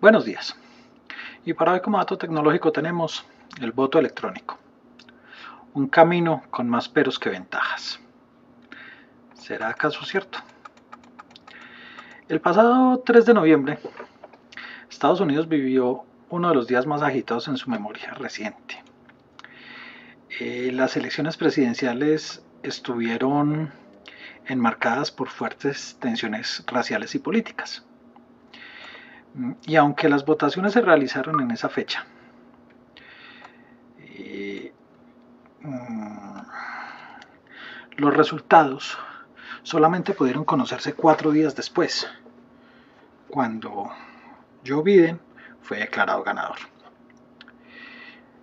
Buenos días. Y para hoy como dato tecnológico tenemos el voto electrónico. Un camino con más peros que ventajas. ¿Será acaso cierto? El pasado 3 de noviembre, Estados Unidos vivió uno de los días más agitados en su memoria reciente. Las elecciones presidenciales estuvieron enmarcadas por fuertes tensiones raciales y políticas. Y aunque las votaciones se realizaron en esa fecha, los resultados solamente pudieron conocerse 4 días después, cuando Joe Biden fue declarado ganador.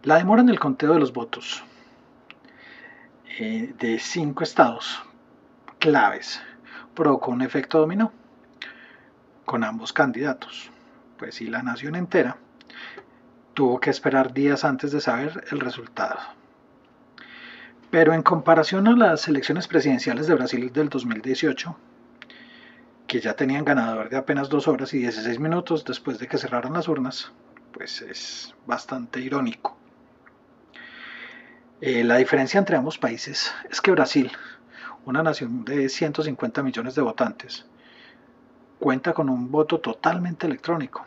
La demora en el conteo de los votos de 5 estados claves provocó un efecto dominó con ambos candidatos, pues si la nación entera tuvo que esperar días antes de saber el resultado. Pero en comparación a las elecciones presidenciales de Brasil del 2018, que ya tenían ganador de apenas 2 horas y 16 minutos después de que cerraran las urnas, pues es bastante irónico. La diferencia entre ambos países es que Brasil, una nación de 150 millones de votantes, cuenta con un voto totalmente electrónico.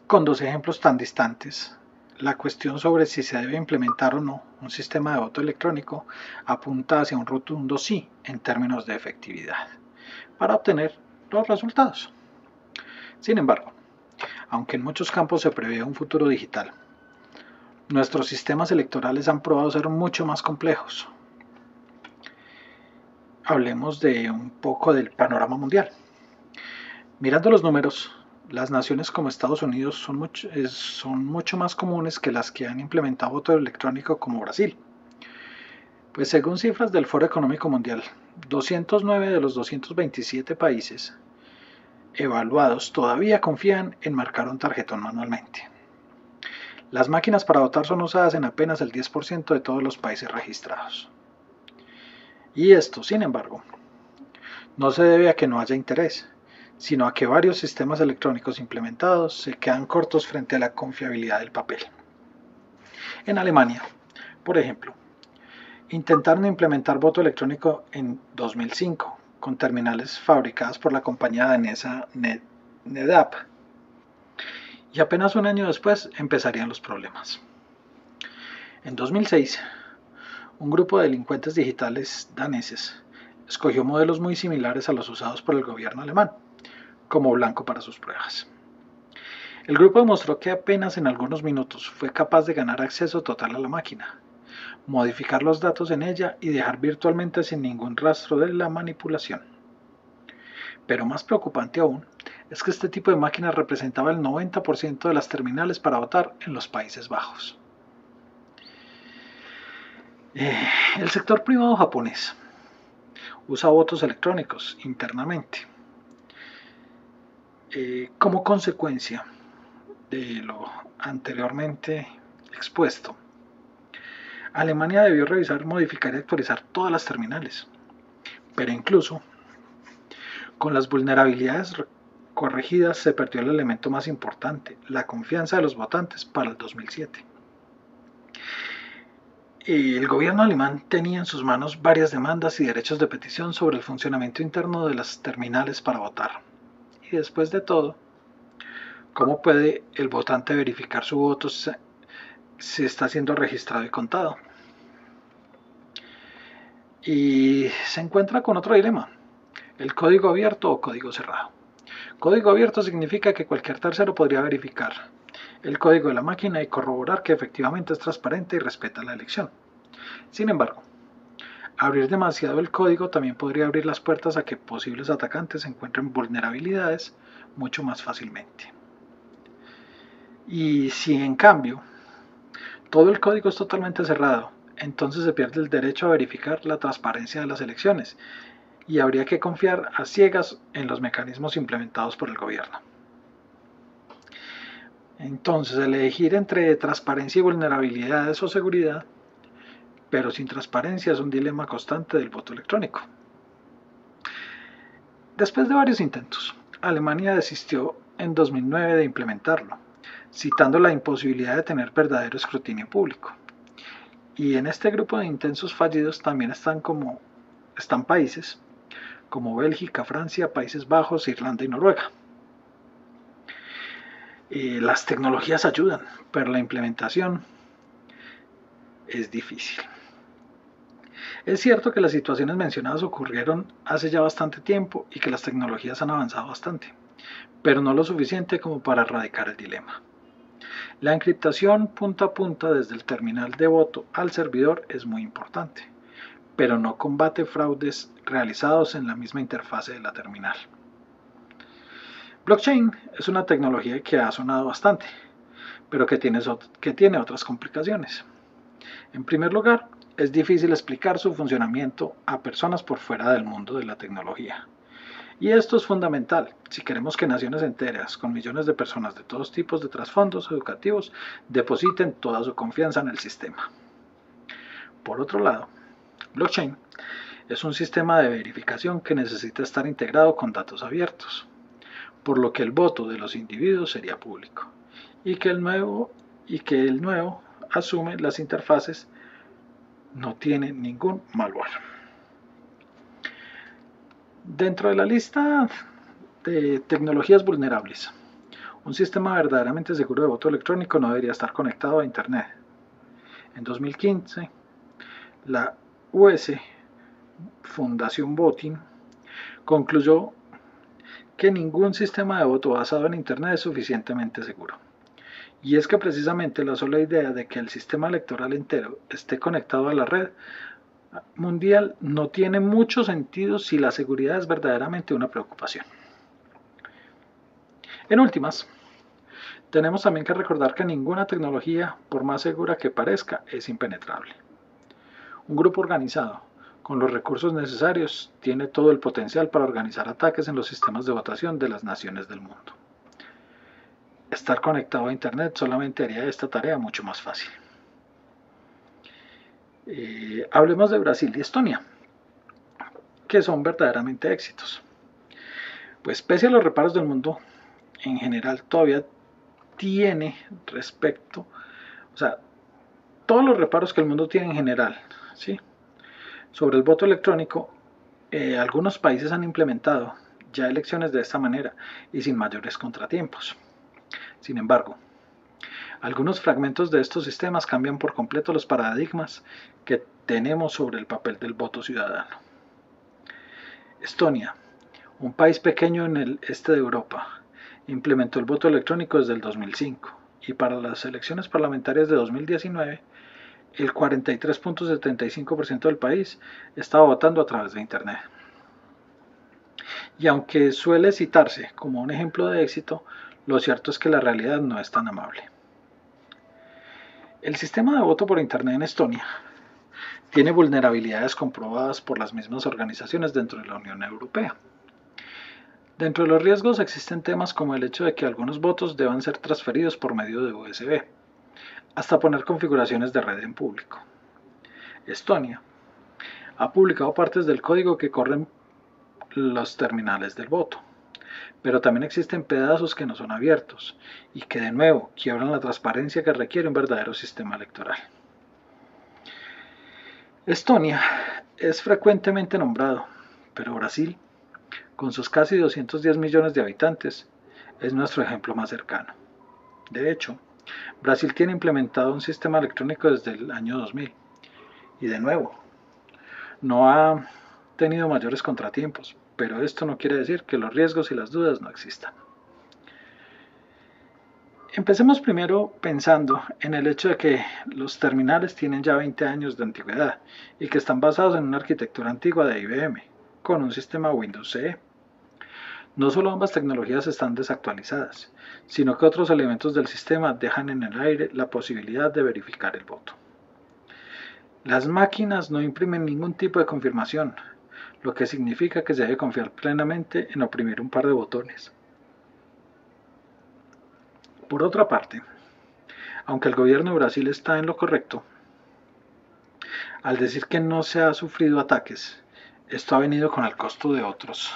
Con dos ejemplos tan distantes, la cuestión sobre si se debe implementar o no un sistema de voto electrónico apunta hacia un rotundo sí en términos de efectividad, para obtener los resultados. Sin embargo, aunque en muchos campos se prevé un futuro digital, nuestros sistemas electorales han probado ser mucho más complejos. Hablemos de un poco del panorama mundial. Mirando los números, las naciones como Estados Unidos son mucho más comunes que las que han implementado voto electrónico como Brasil. Pues según cifras del Foro Económico Mundial, 209 de los 227 países evaluados todavía confían en marcar un tarjetón manualmente. Las máquinas para votar son usadas en apenas el 10% de todos los países registrados. Y esto, sin embargo, no se debe a que no haya interés, sino a que varios sistemas electrónicos implementados se quedan cortos frente a la confiabilidad del papel. En Alemania, por ejemplo, intentaron implementar voto electrónico en 2005 con terminales fabricadas por la compañía danesa NetApp, y apenas un año después empezarían los problemas. En 2006, un grupo de delincuentes digitales daneses escogió modelos muy similares a los usados por el gobierno alemán como blanco para sus pruebas. El grupo demostró que apenas en algunos minutos fue capaz de ganar acceso total a la máquina, modificar los datos en ella y dejar virtualmente sin ningún rastro de la manipulación. Pero más preocupante aún es que este tipo de máquinas representaba el 90% de las terminales para votar en los Países Bajos. El sector privado japonés usa votos electrónicos internamente. Como consecuencia de lo anteriormente expuesto, Alemania debió revisar, modificar y actualizar todas las terminales, pero incluso con las vulnerabilidades corregidas se perdió el elemento más importante, la confianza de los votantes para el 2007. El gobierno alemán tenía en sus manos varias demandas y derechos de petición sobre el funcionamiento interno de las terminales para votar. Y después de todo, ¿cómo puede el votante verificar su voto si está siendo registrado y contado? Y se encuentra con otro dilema, el código abierto o código cerrado. Código abierto significa que cualquier tercero podría verificar el código de la máquina y corroborar que efectivamente es transparente y respeta la elección. Sin embargo, abrir demasiado el código también podría abrir las puertas a que posibles atacantes encuentren vulnerabilidades mucho más fácilmente. Y si en cambio todo el código es totalmente cerrado, entonces se pierde el derecho a verificar la transparencia de las elecciones y habría que confiar a ciegas en los mecanismos implementados por el gobierno. Entonces, elegir entre transparencia y vulnerabilidades o seguridad, pero sin transparencia, es un dilema constante del voto electrónico. Después de varios intentos, Alemania desistió en 2009 de implementarlo, citando la imposibilidad de tener verdadero escrutinio público. Y en este grupo de intensos fallidos también están países como Bélgica, Francia, Países Bajos, Irlanda y Noruega. Las tecnologías ayudan, pero la implementación es difícil. Es cierto que las situaciones mencionadas ocurrieron hace ya bastante tiempo y que las tecnologías han avanzado bastante, pero no lo suficiente como para erradicar el dilema. La encriptación punta a punta desde el terminal de voto al servidor es muy importante, pero no combate fraudes realizados en la misma interfase de la terminal. Blockchain es una tecnología que ha sonado bastante, pero que tiene otras complicaciones. En primer lugar, es difícil explicar su funcionamiento a personas por fuera del mundo de la tecnología. Y esto es fundamental si queremos que naciones enteras, con millones de personas de todos tipos de trasfondos educativos, depositen toda su confianza en el sistema. Por otro lado, blockchain es un sistema de verificación que necesita estar integrado con datos abiertos, por lo que el voto de los individuos sería público, y que el nuevo asume las interfaces no tiene ningún malware. Dentro de la lista de tecnologías vulnerables, un sistema verdaderamente seguro de voto electrónico no debería estar conectado a Internet. En 2015, la US Fundación Voting concluyó que ningún sistema de voto basado en Internet es suficientemente seguro. Y es que precisamente la sola idea de que el sistema electoral entero esté conectado a la red mundial no tiene mucho sentido si la seguridad es verdaderamente una preocupación. En últimas, tenemos también que recordar que ninguna tecnología, por más segura que parezca, es impenetrable. Un grupo organizado, con los recursos necesarios, tiene todo el potencial para organizar ataques en los sistemas de votación de las naciones del mundo. Estar conectado a Internet solamente haría esta tarea mucho más fácil. Hablemos de Brasil y Estonia, que son verdaderamente éxitos. Pues pese a los reparos del mundo en general, todavía tiene todos los reparos que el mundo tiene en general, ¿sí? Sobre el voto electrónico, algunos países han implementado ya elecciones de esta manera y sin mayores contratiempos. Sin embargo, algunos fragmentos de estos sistemas cambian por completo los paradigmas que tenemos sobre el papel del voto ciudadano. Estonia, un país pequeño en el este de Europa, implementó el voto electrónico desde el 2005 y para las elecciones parlamentarias de 2019, el 43.75% del país estaba votando a través de Internet. Y aunque suele citarse como un ejemplo de éxito, lo cierto es que la realidad no es tan amable. El sistema de voto por Internet en Estonia tiene vulnerabilidades comprobadas por las mismas organizaciones dentro de la Unión Europea. Dentro de los riesgos existen temas como el hecho de que algunos votos deban ser transferidos por medio de USB, hasta poner configuraciones de red en público. Estonia ha publicado partes del código que corren los terminales del voto, pero también existen pedazos que no son abiertos y que de nuevo quiebran la transparencia que requiere un verdadero sistema electoral. Estonia es frecuentemente nombrado, pero Brasil, con sus casi 210 millones de habitantes, es nuestro ejemplo más cercano. De hecho, Brasil tiene implementado un sistema electrónico desde el año 2000 y de nuevo, no ha tenido mayores contratiempos, pero esto no quiere decir que los riesgos y las dudas no existan. Empecemos primero pensando en el hecho de que los terminales tienen ya 20 años de antigüedad y que están basados en una arquitectura antigua de IBM, con un sistema Windows CE. No solo ambas tecnologías están desactualizadas, sino que otros elementos del sistema dejan en el aire la posibilidad de verificar el voto. Las máquinas no imprimen ningún tipo de confirmación, lo que significa que se debe confiar plenamente en oprimir un par de botones. Por otra parte, aunque el gobierno de Brasil está en lo correcto, al decir que no se ha sufrido ataques, esto ha venido con el costo de otros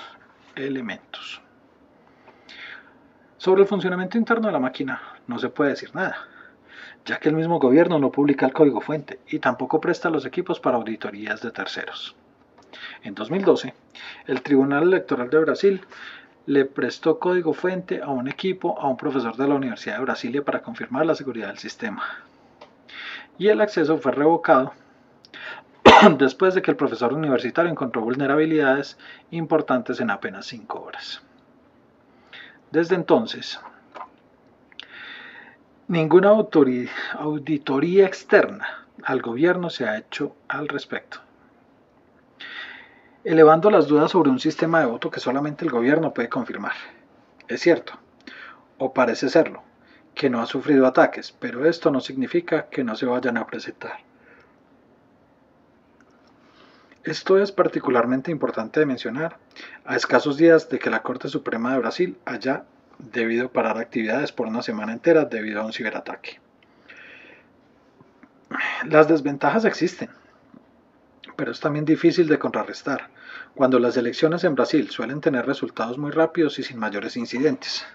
elementos. Sobre el funcionamiento interno de la máquina no se puede decir nada, ya que el mismo gobierno no publica el código fuente y tampoco presta los equipos para auditorías de terceros. En 2012, el Tribunal Electoral de Brasil le prestó código fuente a un equipo a un profesor de la Universidad de Brasilia para confirmar la seguridad del sistema. Y el acceso fue revocado después de que el profesor universitario encontró vulnerabilidades importantes en apenas 5 horas. Desde entonces, ninguna auditoría externa al gobierno se ha hecho al respecto, elevando las dudas sobre un sistema de voto que solamente el gobierno puede confirmar. Es cierto, o parece serlo, que no ha sufrido ataques, pero esto no significa que no se vayan a presentar. Esto es particularmente importante de mencionar a escasos días de que la Corte Suprema de Brasil haya debido parar actividades por una semana entera debido a un ciberataque. Las desventajas existen, pero es también difícil de contrarrestar, cuando las elecciones en Brasil suelen tener resultados muy rápidos y sin mayores incidentes.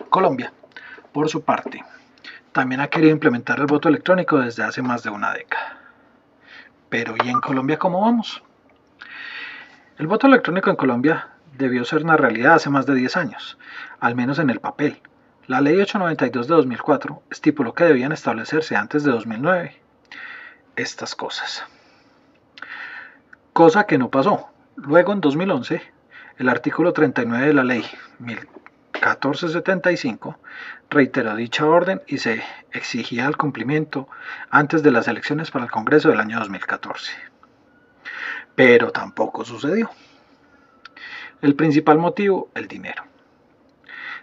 Colombia, por su parte, también ha querido implementar el voto electrónico desde hace más de una década. Pero ¿y en Colombia cómo vamos? El voto electrónico en Colombia debió ser una realidad hace más de 10 años, al menos en el papel. La Ley 892 de 2004 estipuló que debían establecerse antes de 2009 estas cosas. Cosa que no pasó. Luego, en 2011, el artículo 39 de la Ley 1475 reiteró dicha orden y se exigía el cumplimiento antes de las elecciones para el Congreso del año 2014. Pero tampoco sucedió. El principal motivo, el dinero.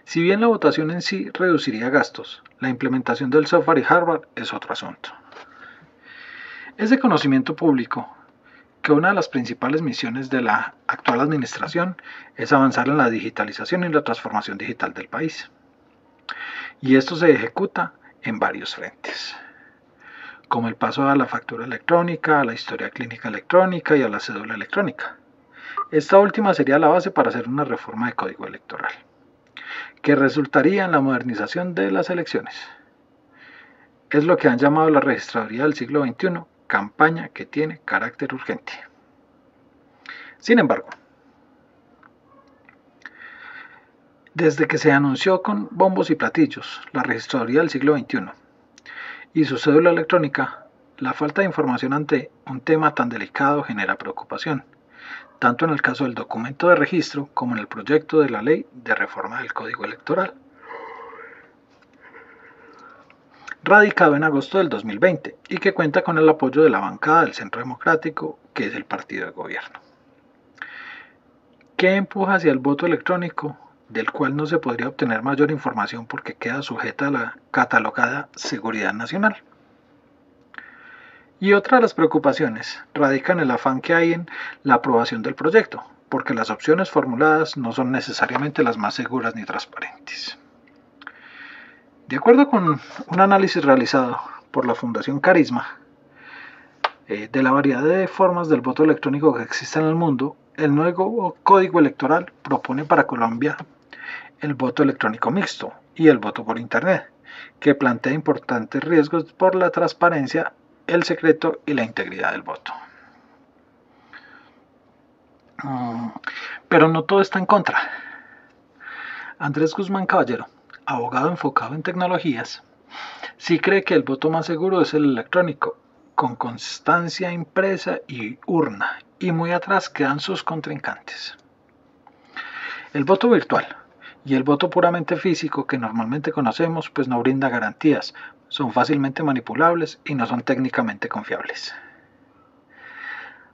Si bien la votación en sí reduciría gastos, la implementación del software y hardware es otro asunto. Es de conocimiento público que una de las principales misiones de la actual administración es avanzar en la digitalización y la transformación digital del país. Y esto se ejecuta en varios frentes, como el paso a la factura electrónica, a la historia clínica electrónica y a la cédula electrónica. Esta última sería la base para hacer una reforma de código electoral, que resultaría en la modernización de las elecciones. Es lo que han llamado la registraduría del siglo XXI, campaña que tiene carácter urgente. Sin embargo, desde que se anunció con bombos y platillos la registraduría del siglo XXI y su cédula electrónica, la falta de información ante un tema tan delicado genera preocupación, tanto en el caso del documento de registro como en el proyecto de la ley de reforma del Código Electoral, radicado en agosto del 2020 y que cuenta con el apoyo de la bancada del Centro Democrático, que es el partido de gobierno. ¿Qué empuja hacia el voto electrónico, del cual no se podría obtener mayor información porque queda sujeta a la catalogada seguridad nacional? Y otra de las preocupaciones radica en el afán que hay en la aprobación del proyecto, porque las opciones formuladas no son necesariamente las más seguras ni transparentes. De acuerdo con un análisis realizado por la Fundación Carisma, de la variedad de formas del voto electrónico que existen en el mundo, el nuevo Código Electoral propone para Colombia el voto electrónico mixto y el voto por Internet, que plantea importantes riesgos por la transparencia, el secreto y la integridad del voto. Pero no todo está en contra. Andrés Guzmán Caballero, abogado enfocado en tecnologías, sí cree que el voto más seguro es el electrónico, con constancia impresa y urna, y muy atrás quedan sus contrincantes. El voto virtual y el voto puramente físico que normalmente conocemos pues no brinda garantías, son fácilmente manipulables y no son técnicamente confiables.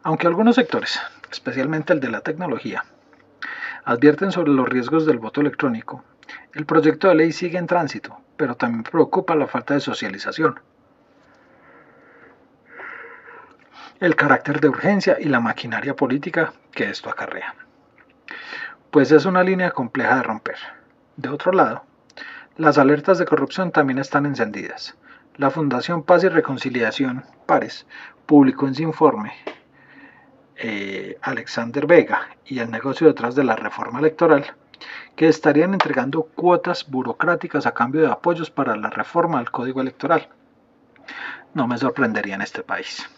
Aunque algunos sectores, especialmente el de la tecnología, advierten sobre los riesgos del voto electrónico, el proyecto de ley sigue en tránsito, pero también preocupa la falta de socialización, el carácter de urgencia y la maquinaria política que esto acarrea. Pues es una línea compleja de romper. De otro lado, las alertas de corrupción también están encendidas. La Fundación Paz y Reconciliación, PARES, publicó en su informe Alexander Vega y el negocio detrás de la reforma electoral, que estarían entregando cuotas burocráticas a cambio de apoyos para la reforma del Código Electoral. No me sorprendería en este país.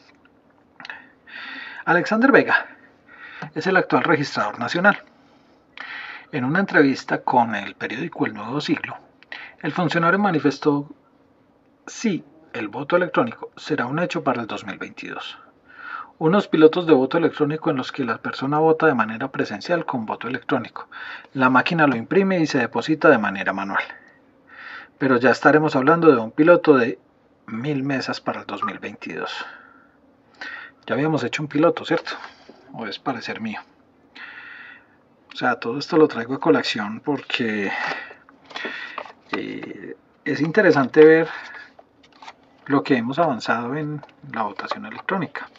Alexander Vega es el actual registrador nacional. En una entrevista con el periódico El Nuevo Siglo, el funcionario manifestó si el voto electrónico será un hecho para el 2022. Unos pilotos de voto electrónico en los que la persona vota de manera presencial con voto electrónico. La máquina lo imprime y se deposita de manera manual. Pero ya estaremos hablando de un piloto de 1000 mesas para el 2022. Ya habíamos hecho un piloto, ¿cierto? O es parecer mío. O sea, todo esto lo traigo a colación porque es interesante ver lo que hemos avanzado en la votación electrónica.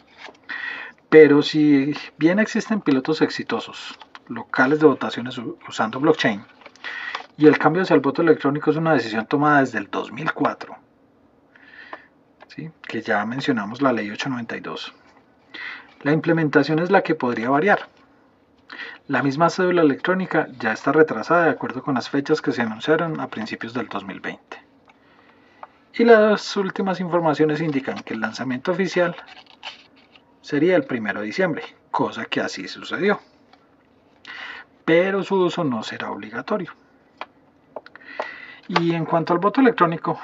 Pero si bien existen pilotos exitosos locales de votaciones usando blockchain, y el cambio hacia el voto electrónico es una decisión tomada desde el 2004, ¿sí? Que ya mencionamos la ley 892. La implementación es la que podría variar. La misma cédula electrónica ya está retrasada de acuerdo con las fechas que se anunciaron a principios del 2020. Y las últimas informaciones indican que el lanzamiento oficial sería el 1 de diciembre, cosa que así sucedió. Pero su uso no será obligatorio. Y en cuanto al voto electrónico,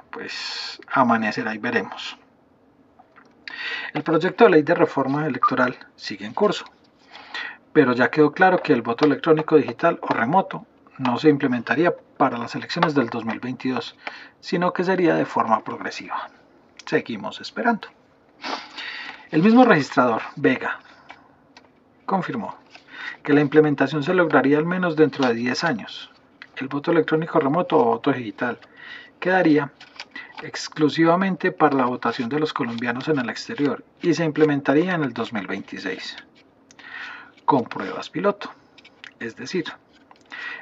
pues amanecerá y veremos. El proyecto de ley de reforma electoral sigue en curso, pero ya quedó claro que el voto electrónico digital o remoto no se implementaría para las elecciones del 2022, sino que sería de forma progresiva. Seguimos esperando. El mismo registrador, Vega, confirmó que la implementación se lograría al menos dentro de 10 años. El voto electrónico remoto o voto digital quedaría exclusivamente para la votación de los colombianos en el exterior y se implementaría en el 2026 con pruebas piloto. Es decir,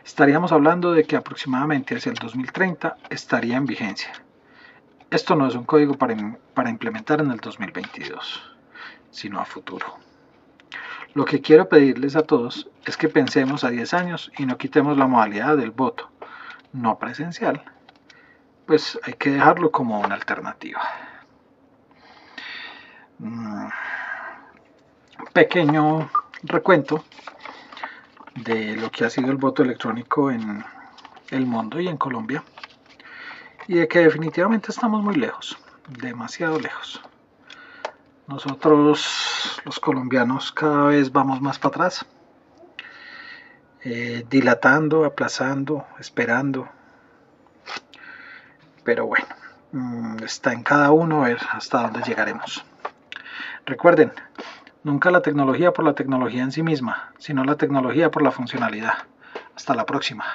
estaríamos hablando de que aproximadamente hacia el 2030 estaría en vigencia. Esto no es un código para implementar en el 2022, sino a futuro. Lo que quiero pedirles a todos es que pensemos a 10 años y no quitemos la modalidad del voto no presencial, pues hay que dejarlo como una alternativa. Pequeño recuento de lo que ha sido el voto electrónico en el mundo y en Colombia, y de que definitivamente estamos muy lejos, demasiado lejos. Nosotros los colombianos cada vez vamos más para atrás, dilatando, aplazando, esperando, pero bueno, está en cada uno ver hasta dónde llegaremos. Recuerden, nunca la tecnología por la tecnología en sí misma, sino la tecnología por la funcionalidad. Hasta la próxima.